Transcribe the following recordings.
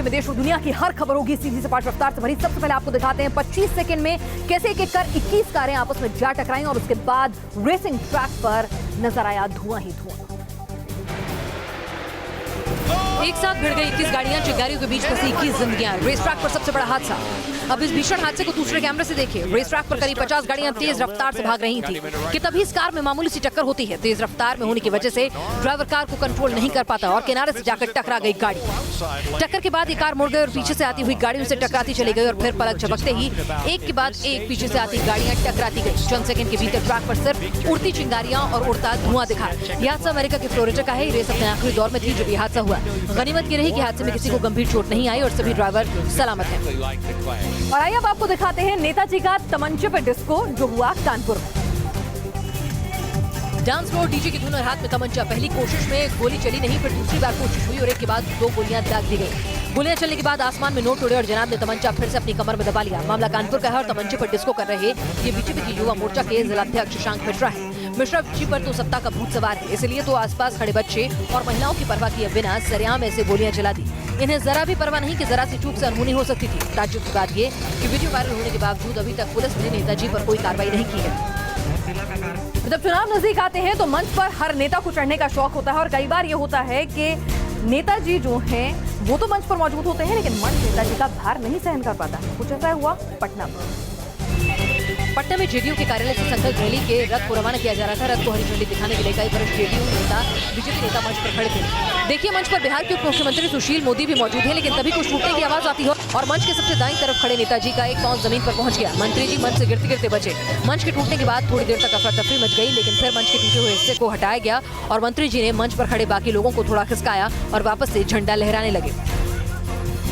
घंटे में देश और दुनिया की हर खबर होगी सीधी सपाट रफ्तार से भरी। सबसे पहले आपको दिखाते हैं 25 सेकंड में कैसे एक एक कर 21 कारें आपस में जा टकराई और उसके बाद रेसिंग ट्रैक पर नजर आया धुआं ही धुआं। एक साथ भिड़ गई 21 गाड़ियां, चिंगारियों के बीच फंसी 21 जिंदगियां। रेस ट्रैक पर सबसे बड़ा हादसा। अब इस भीषण हादसे को दूसरे कैमरे से देखिए। रेस ट्रैक पर करीब 50 गाड़ियां तेज रफ्तार से भाग रही थी कि तभी इस कार में मामूली सी टक्कर होती है। तेज रफ्तार में होने की वजह से ड्राइवर कार को कंट्रोल नहीं कर पाता और किनारे से जाकर टकरा गई गाड़ी। टक्कर के बाद ये कार मुड़ गई और पीछे से आती हुई गाड़ियों से टकराती चली गई और फिर पलक झपकते ही एक के बाद एक पीछे से आती गाड़ियां टकराती गई। चंद सेकंड के भीतर ट्रैक पर सिर्फ उड़ती चिंगारियां और उड़ता धुआं दिखा। यह हादसा अमेरिका के फ्लोरिडा का है। रेस अपने आखिरी दौर में थी जब यह हादसा हुआ। गनीमत की रही कि हादसे में किसी को गंभीर चोट नहीं आई और सभी ड्राइवर सलामत हैं। और आइए अब आपको दिखाते हैं नेताजी का तमंचे पर डिस्को जो हुआ कानपुर में। डांस फ्लोर डीजे की धुन और हाथ में तमंचा। पहली कोशिश में गोली चली नहीं, फिर दूसरी बार कोशिश हुई और एक के बाद 2 गोलियां दाग दी गई। गोलियां चलने के बाद आसमान में नोट उड़े और जनाब ने तमंचा फिर से अपनी कमर में दबा लिया। मामला कानपुर का है और तमंचे पर डिस्को कर रहे ये बीजेपी की युवा मोर्चा के जिलाध्यक्ष शशांक मिश्रा है। मिश्रा जी पर तो सत्ता का भूत सवार है, इसलिए तो आसपास खड़े बच्चे और महिलाओं की परवाह किए बिना सरेआम ऐसे गोलियां चला दी। इन्हें जरा भी परवाह नहीं कि जरा सी चूक से अनहोनी हो सकती थी। ताज्जुब की बात ये कि वीडियो वायरल होने के बावजूद अभी तक पुलिस ने नेताजी पर कोई कार्रवाई नहीं की है। जब चुनाव नजदीक आते हैं तो मंच पर हर नेता को चढ़ने का शौक होता है और कई बार ये होता है कि नेताजी जो हैं वो तो मंच पर मौजूद होते हैं लेकिन मंच नेताजी का भार नहीं सहन कर पाता। कुछ ऐसा हुआ पटना में जेडीयू के कार्यालय से संकल्प रैली के रथ को रवाना किया जा रहा था। रथ को हरी झंडी दिखाने के लिए कई वरिष्ठ जेडीयू नेता बीजेपी नेता मंच पर खड़े थे। देखिए मंच पर बिहार के उप मुख्यमंत्री सुशील मोदी भी मौजूद है, लेकिन तभी कुछ टूटने की आवाज आती है और मंच के सबसे दाईं तरफ खड़े नेताजी का एक पांव जमीन पर पहुंच गया। मंत्री जी मंच से गिरते गिरते बचे। मंच के टूटने के बाद थोड़ी देर तक अफरा तफरी मच गई, लेकिन फिर मंच के टूटे हुए हिस्से को हटाया गया और मंत्री जी ने मंच पर खड़े बाकी लोगों को थोड़ा खिसकाया और वापस से झंडा लहराने लगे।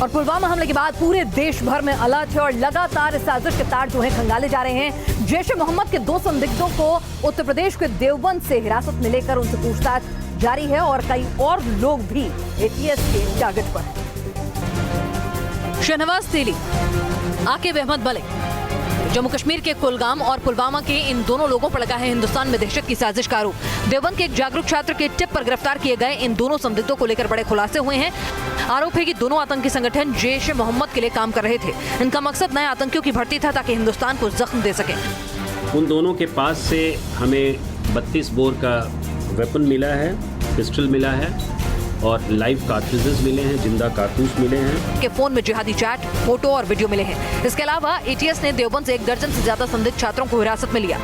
और पुलवामा हमले के बाद पूरे देश भर में अलर्ट है और लगातार इस साजिश के तार जो है खंगाले जा रहे हैं। जैश ए मोहम्मद के 2 संदिग्धों को उत्तर प्रदेश के देवबंद से हिरासत में लेकर उनसे पूछताछ जारी है और कई और लोग भी एटीएस के टारगेट पर हैं। शहनवाज तेली, आकिब अहमद मलिक, जम्मू कश्मीर के कुलगाम और पुलवामा के इन दोनों लोगों पर लगा है हिंदुस्तान में दहशत की साजिश का आरोप। देवबंद के एक जागरूक छात्र के टिप पर गिरफ्तार किए गए इन दोनों संदिग्धों को लेकर बड़े खुलासे हुए हैं। आरोप है कि दोनों आतंकी संगठन जैश ए मोहम्मद के लिए काम कर रहे थे। इनका मकसद नए आतंकियों की भर्ती था ताकि हिंदुस्तान को जख्म दे सके। उन दोनों के पास से हमें 32 बोर का वेपन मिला है, पिस्टल मिला है और लाइव कार्ट्रिजेस मिले हैं, जिंदा कारतूस मिले हैं। के फोन में जिहादी चैट, फोटो और वीडियो मिले हैं। इसके अलावा एटीएस ने देवबंद से 1 दर्जन से ज्यादा संदिग्ध छात्रों को हिरासत में लिया।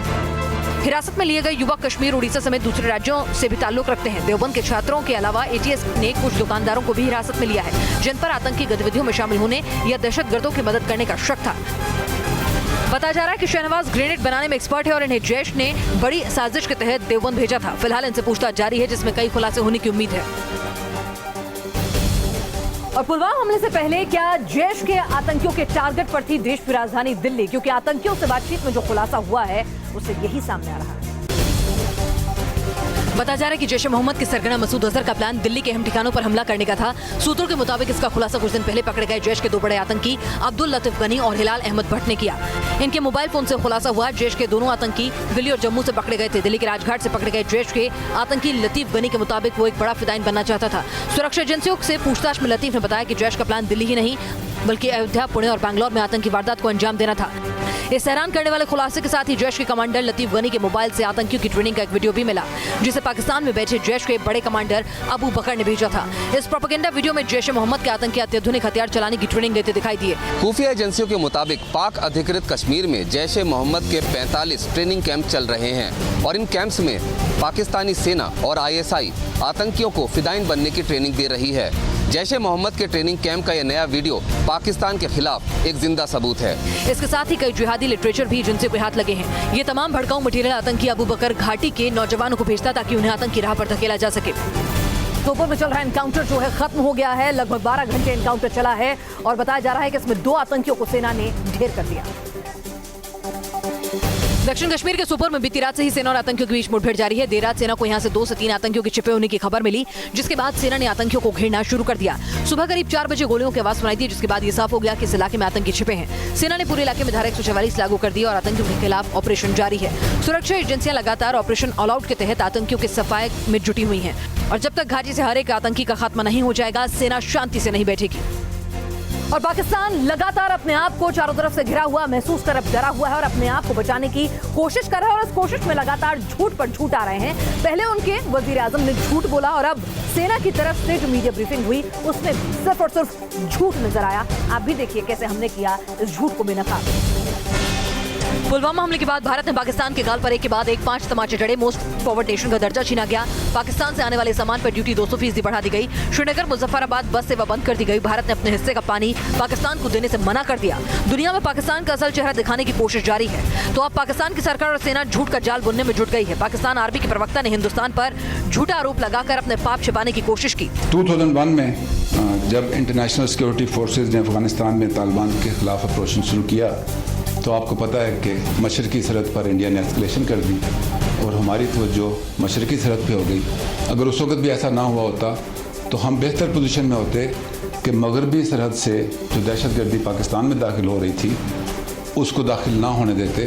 हिरासत में लिए गए युवक कश्मीर, उड़ीसा समेत दूसरे राज्यों से भी ताल्लुक रखते हैं। देवबंद के छात्रों के अलावा एटीएस ने कुछ दुकानदारों को भी हिरासत में लिया है जिन पर आतंकी गतिविधियों में शामिल होने या दहशतगर्दों की मदद करने का शक था। बताया जा रहा है कि शहनवाज ग्रेनेड बनाने में एक्सपर्ट है और इन्हें जैश ने बड़ी साजिश के तहत देवबंद भेजा था। फिलहाल इनसे पूछताछ जारी है जिसमें कई खुलासे होने की उम्मीद है। और पुलवामा हमले से पहले क्या जैश के आतंकियों के टारगेट पर थी देश की राजधानी दिल्ली? क्योंकि आतंकियों से बातचीत में जो खुलासा हुआ है उससे यही सामने आ रहा है। बताया जा रहा है कि जैश ए मोहम्मद के सरगना मसूद अजहर का प्लान दिल्ली के अहम ठिकानों पर हमला करने का था। सूत्रों के मुताबिक इसका खुलासा कुछ दिन पहले पकड़े गए जैश के 2 बड़े आतंकी अब्दुल लतीफ गनी और हिलाल अहमद भट्ट ने किया। इनके मोबाइल फोन से खुलासा हुआ जैश के दोनों आतंकी दिल्ली और जम्मू से पकड़े गए थे। दिल्ली के राजघाट से पकड़े गए जैश के आतंकी लतीफ गनी के मुताबिक वो एक बड़ा फिदाइन बनना चाहता था। सुरक्षा एजेंसियों से पूछताछ में लतीफ ने बताया कि जैश का प्लान दिल्ली ही नहीं बल्कि अयोध्या, पुणे और बैंगलोर में आतंकी वारदात को अंजाम देना था। इस हैरान करने वाले खुलासे के साथ ही जैश के कमांडर लतीफ गनी के मोबाइल से आतंकियों की ट्रेनिंग का एक वीडियो भी मिला जिसे पाकिस्तान में बैठे जैश के बड़े कमांडर अबू बकर ने भेजा था। इस प्रोपेगेंडा वीडियो में जैश ए मोहम्मद के आतंकी अत्याधुनिक हथियार चलाने की ट्रेनिंग देते दिखाई दिए। खुफिया एजेंसियों के मुताबिक पाक अधिकृत कश्मीर में जैश ए मोहम्मद के 45 ट्रेनिंग कैंप चल रहे हैं और इन कैंप्स में पाकिस्तानी सेना और ISI आतंकियों को फिदाइन बनने की ट्रेनिंग दे रही है। जैश ए मोहम्मद के ट्रेनिंग कैंप का यह नया वीडियो पाकिस्तान के खिलाफ एक जिंदा सबूत है। इसके साथ ही कई जिहादी लिटरेचर भी जिनसे कोई हाथ लगे हैं। ये तमाम भड़काऊ मटेरियल आतंकी अबू बकर घाटी के नौजवानों को भेजता ताकि उन्हें आतंकी राह पर धकेला जा सके। सोपोर में चल रहा एनकाउंटर जो है खत्म हो गया है। लगभग 12 घंटे एनकाउंटर चला है और बताया जा रहा है कि इसमें 2 आतंकियों को सेना ने ढेर कर दिया। दक्षिण कश्मीर के सोपोर में बीती रात से ही सेना और आतंकियों के बीच मुठभेड़ जारी है। देर रात सेना को यहां से 2 से 3 आतंकियों के छिपे होने की खबर मिली, जिसके बाद सेना ने आतंकियों को घेरना शुरू कर दिया। सुबह करीब 4 बजे गोलियों की आवाज सुनाई दी, जिसके बाद ये साफ हो गया कि इस इलाके में आतंकी छिपे हैं। सेना ने पूरे इलाके में धारा 144 लागू कर दी और आतंकियों के खिलाफ ऑपरेशन जारी है। सुरक्षा एजेंसियां लगातार ऑपरेशन ऑल आउट के तहत आतंकियों के सफाये में जुटी हुई हैं और जब तक घाटी से हर एक आतंकी का खात्मा नहीं हो जाएगा, सेना शांति से नहीं बैठेगी। और पाकिस्तान लगातार अपने आप को चारों तरफ से घिरा हुआ महसूस कर डरा हुआ है और अपने आप को बचाने की कोशिश कर रहा है और इस कोशिश में लगातार झूठ पर झूठ आ रहे हैं। पहले उनके वजीर आजम ने झूठ बोला और अब सेना की तरफ से जो मीडिया ब्रीफिंग हुई उसमें सिर्फ और सिर्फ झूठ नजर आया। आप भी देखिए कैसे हमने किया इस झूठ को बेनकाब। पुलवामा हमले के बाद भारत ने पाकिस्तान के गाल पर एक के बाद एक 5 तमाचे जड़े। मोस्ट फॉरवर्ड नेशन का दर्जा छीना गया। पाकिस्तान से आने वाले सामान पर ड्यूटी 200% बढ़ा दी गई। श्रीनगर मुजफ्फराबाद बस सेवा बंद कर दी गई। भारत ने अपने हिस्से का पानी पाकिस्तान को देने से मना कर दिया। दुनिया में पाकिस्तान का असल चेहरा दिखाने की कोशिश जारी है। तो अब पाकिस्तान की सरकार और सेना झूठ का जाल बुनने में जुट गई है। पाकिस्तान आर्मी के प्रवक्ता ने हिंदुस्तान पर झूठा आरोप लगाकर अपने पाप छिपाने की कोशिश की। 2001 में जब इंटरनेशनल सिक्योरिटी फोर्सेज ने अफगानिस्तान में तालिबान के खिलाफ ऑपरेशन शुरू किया तो आपको पता है कि मशरकी सरहद पर इंडिया ने एस्केलेशन कर दी और हमारी तवज्जो मशरकी सरहद पे हो गई। अगर उस वक्त भी ऐसा ना हुआ होता तो हम बेहतर पोजीशन में होते कि मगरबी सरहद से जो दहशतगर्दी पाकिस्तान में दाखिल हो रही थी उसको दाखिल ना होने देते।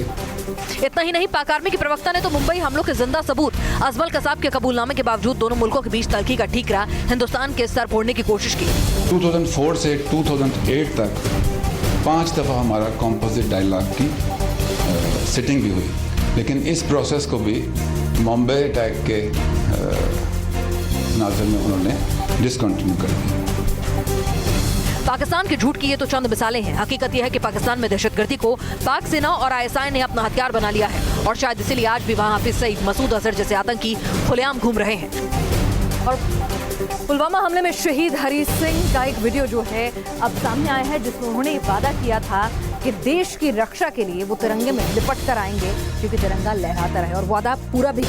इतना ही नहीं, पाक आर्मी के प्रवक्ता ने तो मुंबई हमलों के जिंदा सबूत अजमल कसाब के कबूलनामे के बावजूद दोनों मुल्कों के बीच तलखी का ठीकरा हिंदुस्तान के सर फोड़ने की कोशिश की। 2004 से 2008 तक 5 दफ़ा हमारा कॉम्पोजिट डायलॉग की सिटिंग भी हुई, लेकिन इस प्रोसेस को भी मुंबई अटैक के नाज़र में उन्होंने डिसकंटिन्यू कर दिया। पाकिस्तान के झूठ की ये तो चंद मिसालें हैं। हकीकत यह है कि पाकिस्तान में दहशतगर्दी को पाक सेना और ISI ने अपना हथियार बना लिया है और शायद इसीलिए आज भी वहां हाफिज सईद, मसूद अजहर जैसे आतंकी खुलेआम घूम रहे हैं। और पुलवामा हमले में शहीद हरी सिंह का एक वीडियो जो है अब सामने आया है जिसमें उन्होंने वादा किया था कि देश की रक्षा के लिए वो तिरंगे में लिपट कर आएंगे क्योंकि तिरंगा लहराता रहे और वादा पूरा भी।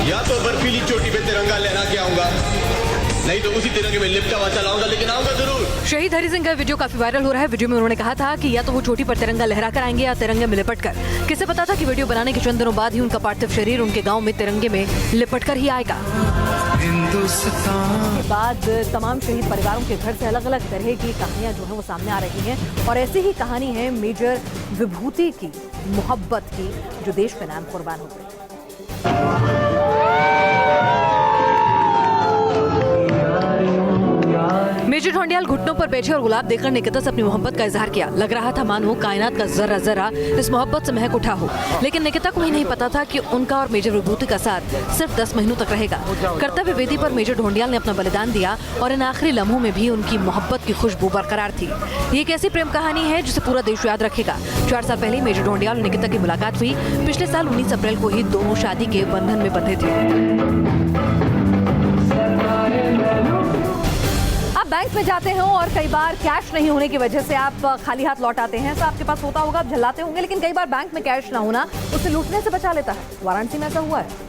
या तो बर्फीली चोटी पे तिरंगा लहरा के आऊंगा, नहीं तो उसी तिरंगे में लिपटा हुआ चलाऊंगा, लेकिन आऊंगा जरूर। शहीद हरी सिंह का वीडियो काफी वायरल हो रहा है। वीडियो में उन्होंने कहा था कि या तो वो चोटी पर तिरंगा लहरा कर आएंगे या तिरंगे में लिपट कर। किसे पता था कि वीडियो बनाने के चंद दिनों बाद ही उनका पार्थिव शरीर उनके गांव में तिरंगे में लिपट कर ही आएगा। के बाद तमाम शहीद परिवारों के घर से अलग अलग तरह की कहानियां जो है वो सामने आ रही हैं और ऐसी ही कहानी है मेजर विभूति की मोहब्बत की जो देश के नाम कुर्बान हो गई। मेजर ढोंडियाल घुटनों पर बैठे और गुलाब देकर निकिता से अपनी मोहब्बत का इजहार किया। लग रहा था मानो कायनात का जर्रा जर्रा इस मोहब्बत से महक उठा हो, लेकिन निकिता को ही नहीं पता था कि उनका और मेजर विभूति का साथ सिर्फ 10 महीनों तक रहेगा। कर्तव्य वेदी पर मेजर ढोंडियाल ने अपना बलिदान दिया और इन आखिरी लम्हों में भी उनकी मोहब्बत की खुशबू बरकरार थी। ये एक ऐसी प्रेम कहानी है जिसे पूरा देश याद रखेगा। 4 साल पहले मेजर ढोंडियाल और निकिता की मुलाकात हुई। पिछले साल 19 अप्रैल को ही दोनों शादी के बंधन में बंधे थे। आप बैंक में जाते हो और कई बार कैश नहीं होने की वजह से आप खाली हाथ लौट आते हैं। ऐसा आपके पास होता होगा, आप झल्लाते होंगे, लेकिन कई बार बैंक में कैश ना होना उसे लूटने से बचा लेता है। वाराणसी में ऐसा हुआ है।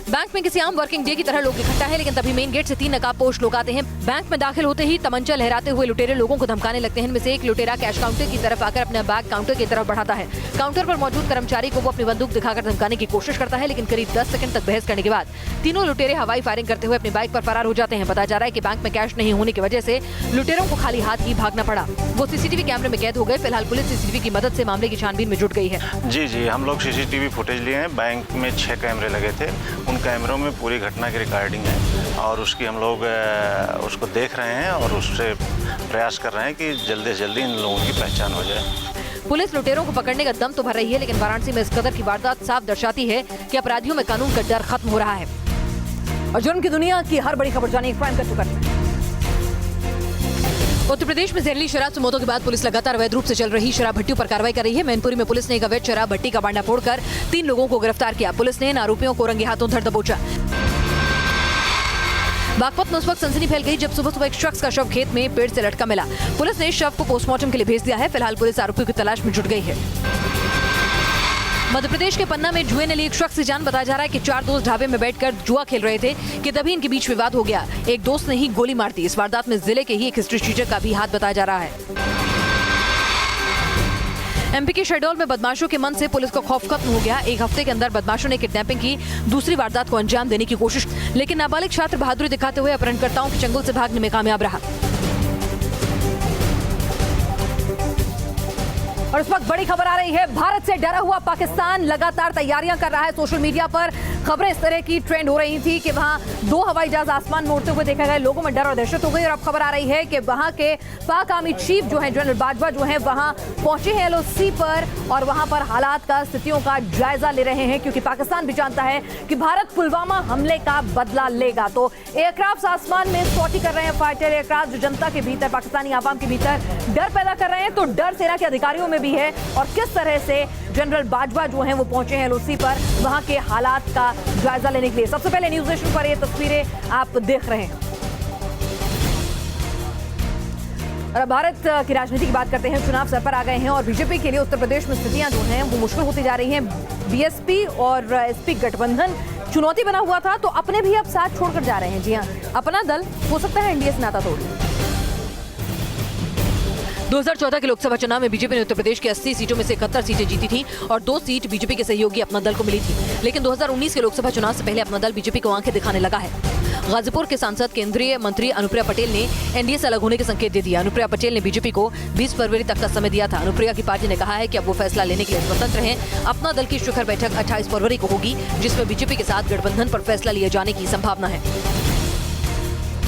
बैंक में किसी आम वर्किंग डे की तरह लोग इकट्ठा है, लेकिन तभी मेन गेट से 3 नकाबपोश लोग आते हैं। बैंक में दाखिल होते ही तमंचा लहराते हुए लुटेरे लोगों को धमकाने लगते हैं। इनमें से एक लुटेरा कैश काउंटर की तरफ आकर अपना बैग काउंटर की तरफ बढ़ाता है। काउंटर पर मौजूद कर्मचारी को वो अपनी बंदूक दिखाकर धमकाने की कोशिश करता है, लेकिन करीब 10 सेकंड तक बहस करने के बाद तीनों लुटेरे हवाई फायरिंग करते हुए अपनी बाइक पर फरार हो जाते हैं। बताया जा रहा है कि बैंक में कैश नहीं होने की वजह से लुटेरों को खाली हाथ ही भागना पड़ा। वो सीसीटीवी कैमरे में कैद हो गए। फिलहाल पुलिस सीसीटीवी की मदद से मामले की छानबीन में जुट गई है। जी, हम लोग सीसीटीवी फुटेज लिए हैं। बैंक में 6 कैमरे लगे थे, उन कैमरों में पूरी घटना की रिकॉर्डिंग है और उसकी हम लोग उसको देख रहे हैं और उससे प्रयास कर रहे हैं कि जल्दी से जल्दी इन लोगों की पहचान हो जाए। पुलिस लुटेरों को पकड़ने का दम तो भर रही है, लेकिन वाराणसी में इस कदर की वारदात साफ दर्शाती है कि अपराधियों में कानून का डर खत्म हो रहा है। और जुर्म की दुनिया की हर बड़ी खबर जाने क्राइम का चुकर। उत्तर प्रदेश में जहरीली शराब से मौतों के बाद पुलिस लगातार अवैध रूप से चल रही शराब भट्टियों पर कार्रवाई कर रही है। मैनपुरी में पुलिस ने एक अवैध शराब भट्टी का बांडा फोड़कर 3 लोगों को गिरफ्तार किया। पुलिस ने इन आरोपियों को रंगे हाथों धर दबोचा। बागपत में उस वक्त सनसनी फैल गई जब सुबह एक शख्स का शव खेत में पेड़ से लटका मिला। पुलिस ने शव को पोस्टमार्टम के लिए भेज दिया है। फिलहाल पुलिस आरोपियों की तलाश में जुट गई है। मध्य प्रदेश के पन्ना में जुए ने ली एक शख्स की जान। बताया जा रहा है कि 4 दोस्त ढाबे में बैठकर जुआ खेल रहे थे कि तभी इनके बीच विवाद हो गया। एक दोस्त ने ही गोली मार दी। इस वारदात में जिले के ही एक हिस्ट्री टीचर का भी हाथ बताया जा रहा है। एमपी के शहडोल में बदमाशों के मन से पुलिस को खौफ खत्म हो गया। 1 हफ्ते के अंदर बदमाशों ने किडनैपिंग की दूसरी वारदात को अंजाम देने की कोशिश, लेकिन नाबालिग छात्र बहादुरी दिखाते हुए अपहरणकर्ताओं के चंगुल से भागने में कामयाब रहा। और इस वक्त बड़ी खबर आ रही है, भारत से डरा हुआ पाकिस्तान लगातार तैयारियां कर रहा है। सोशल मीडिया पर खबरें इस तरह की ट्रेंड हो रही थी कि वहां 2 हवाई जहाज आसमान में उड़ते हुए देखा गया, लोगों में डर और दहशत हो गई। और अब खबर आ रही है कि वहां के पाक आर्मी चीफ जो है जनरल बाजवा जो है वहां पहुंचे हैं LOC पर और वहां पर हालात का, स्थितियों का जायजा ले रहे हैं, क्योंकि पाकिस्तान भी जानता है कि भारत पुलवामा हमले का बदला लेगा। तो एयरक्राफ्ट आसमान में सॉटी कर रहे हैं, फाइटर एयरक्राफ्ट जो जनता के भीतर, पाकिस्तानी आवाम के भीतर डर पैदा कर रहे हैं। तो डर सेना के अधिकारियों में भी है और किस तरह से जनरल बाजवा जो हैं वो पहुंचे हैं LOC पर वहां के हालात का जायजा लेने के लिए। सबसे पहले न्यूज नेशन पर ये तस्वीरें आप देख रहे हैं। और अब भारत की राजनीति की बात करते हैं। चुनाव सर पर आ गए हैं और बीजेपी के लिए उत्तर प्रदेश में स्थितियां जो हैं वो मुश्किल होती जा रही हैं। BSP और SP गठबंधन चुनौती बना हुआ था, तो अपने भी अब साथ छोड़कर जा रहे हैं। जी हां, अपना दल हो सकता है NDA से नाता तोड़ ले। 2014 के लोकसभा चुनाव में बीजेपी ने उत्तर प्रदेश की 80 सीटों में से 71 सीटें जीती थी और 2 सीट बीजेपी के सहयोगी अपना दल को मिली थी। लेकिन 2019 के लोकसभा चुनाव से पहले अपना दल बीजेपी को आंखें दिखाने लगा है। गाजीपुर के सांसद केंद्रीय मंत्री अनुप्रिया पटेल ने NDA से अलग होने के संकेत दे दिया। अनुप्रिया पटेल ने बीजेपी को 20 फरवरी तक का समय दिया था। अनुप्रिया की पार्टी ने कहा है कि अब वो फैसला लेने के लिए स्वतंत्र हैं। अपना दल की शिखर बैठक 28 फरवरी को होगी, जिसमें बीजेपी के साथ गठबंधन पर फैसला लिए जाने की संभावना है।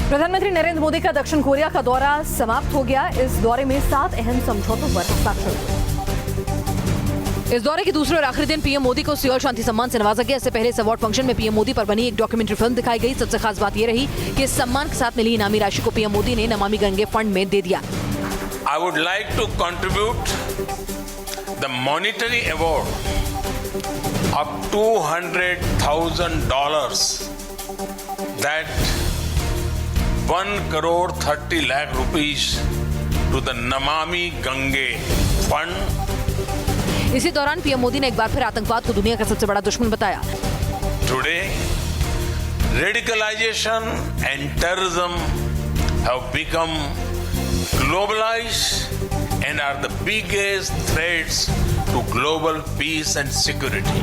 प्रधानमंत्री नरेंद्र मोदी का दक्षिण कोरिया का दौरा समाप्त हो गया। इस दौरे में 7 अहम समझौतों पर हस्ताक्षर हुए। इस दौरे के दूसरे और आखिरी दिन पीएम मोदी को सियोल शांति सम्मान से नवाजा गया। इससे पहले इस अवार्ड फंक्शन में पीएम मोदी पर बनी एक डॉक्यूमेंट्री फिल्म दिखाई गई। सबसे खास बात यह रही कि इस सम्मान के साथ मिली इनामी राशि को पीएम मोदी ने नमामि गंगे फंड में दे दिया। I would like to contribute the monetary award of $200,000 that 1,30 lakh rupees to the Namami Gange fund. इसी दौरान पीएम मोदी ने एक बार फिर आतंकवाद को दुनिया का सबसे बड़ा दुश्मन बताया। Today, radicalization and terrorism have become globalized and are the biggest threats to global peace and security.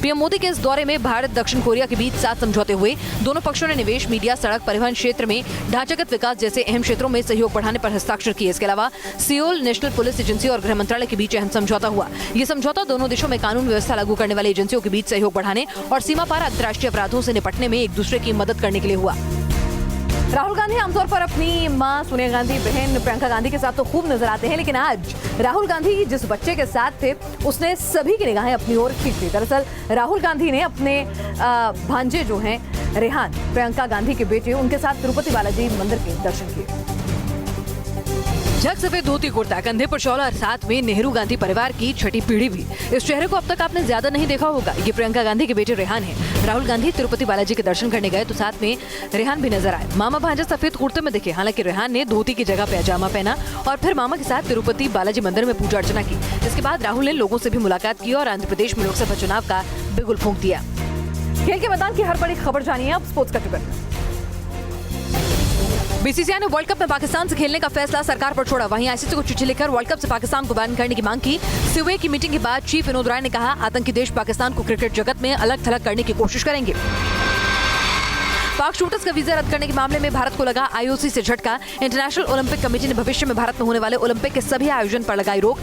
PM Modi के इस दौरे में भारत दक्षिण कोरिया के बीच 7 समझौते हुए। दोनों पक्षों ने निवेश, मीडिया, सड़क परिवहन क्षेत्र में ढांचागत विकास जैसे अहम क्षेत्रों में सहयोग बढ़ाने पर हस्ताक्षर किए। इसके अलावा सियोल नेशनल पुलिस एजेंसी और गृह मंत्रालय के बीच अहम समझौता हुआ। ये समझौता दोनों देशों में कानून व्यवस्था लागू करने वाली एजेंसियों के बीच सहयोग बढ़ाने और सीमा पार अंतर्राष्ट्रीय अपराधों से निपटने में एक दूसरे की मदद करने के लिए हुआ। राहुल गांधी आमतौर पर अपनी मां सोनिया गांधी, बहन प्रियंका गांधी के साथ तो खूब नजर आते हैं, लेकिन आज राहुल गांधी जिस बच्चे के साथ थे उसने सभी की निगाहें अपनी ओर खींच ली। दरअसल राहुल गांधी ने अपने भांजे जो हैं रेहान, प्रियंका गांधी के बेटे, उनके साथ तिरुपति बालाजी मंदिर के दर्शन किए। झक सफेद धोती कुर्ता, कंधे पर शॉल और साथ में नेहरू गांधी परिवार की छठी पीढ़ी भी। इस चेहरे को अब तक आपने ज्यादा नहीं देखा होगा। ये प्रियंका गांधी के बेटे रेहान है। राहुल गांधी तिरुपति बालाजी के दर्शन करने गए तो साथ में रेहान भी नजर आए। मामा भांजा सफेद कुर्ते में दिखे। हालांकि रेहान ने धोती की जगह पैजामा पहना और फिर मामा के साथ तिरुपति बालाजी मंदिर में पूजा अर्चना की। इसके बाद राहुल ने लोगों से भी मुलाकात की और आंध्र प्रदेश में लोकसभा चुनाव का बिगुल फूंक दिया। खेल के मैदान की हर बड़ी खबर जानिए अब स्पोर्ट्स का ट्रिब्यून। BCCI ने वर्ल्ड कप में पाकिस्तान से खेलने का फैसला सरकार पर छोड़ा। वहीं ICC को चिट्ठी लिखकर वर्ल्ड कप से पाकिस्तान को बैन करने की मांग की। सीओए की मीटिंग के बाद चीफ विनोद राय ने कहा, आतंकी देश पाकिस्तान को क्रिकेट जगत में अलग थलग करने की कोशिश करेंगे। पाक शूटर्स का वीजा रद्द करने के मामले में भारत को लगा IOC से झटका। इंटरनेशनल ओलंपिक कमेटी ने भविष्य में भारत में होने वाले ओलंपिक के सभी आयोजन पर लगाई रोक।